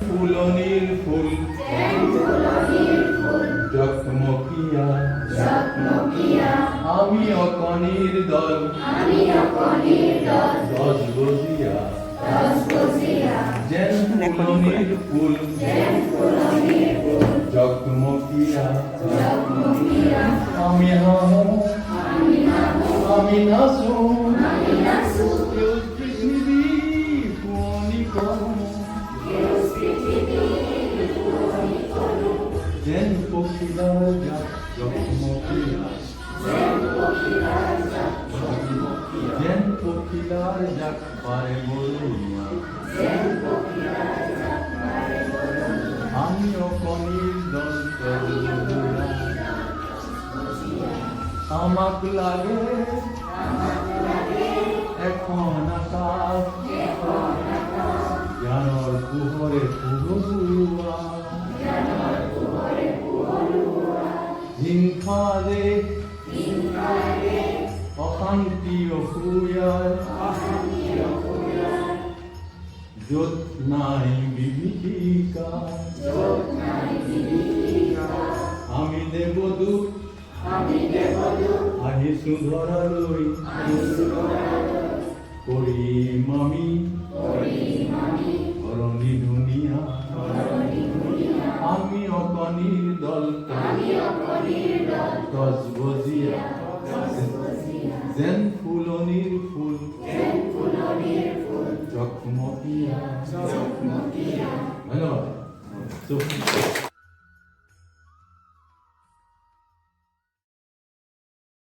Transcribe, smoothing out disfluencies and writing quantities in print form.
ফুলনির ফুল জকমকিয়া আমি অকনির দল দশ বজিয়া যেন ফুলনির ফুল জকমকিয়া আমি হামু আমি নাচু কেউ পৃথিবী পুরনি করু যেন পক্ষীরা যাক জকমকিয়া যেন পক্ষীরা যাক পারে বলিয়া আমি অকনির দল আমাক লাগে এখন আকাশ জানর পুহরে পুহরুয়া হিংসা দে অশান্তি অসূয়ায় য'ত নাই বিভীষিকা আমি দেবদূত আহিছো ধৰালৈ কৰিম আমি ধৰণী ধুনীয়া আমি অকনিৰ দল দছ বজিয়া যেন ফুলনিৰ ফুল জকমকিয়া ধন্যবাদ।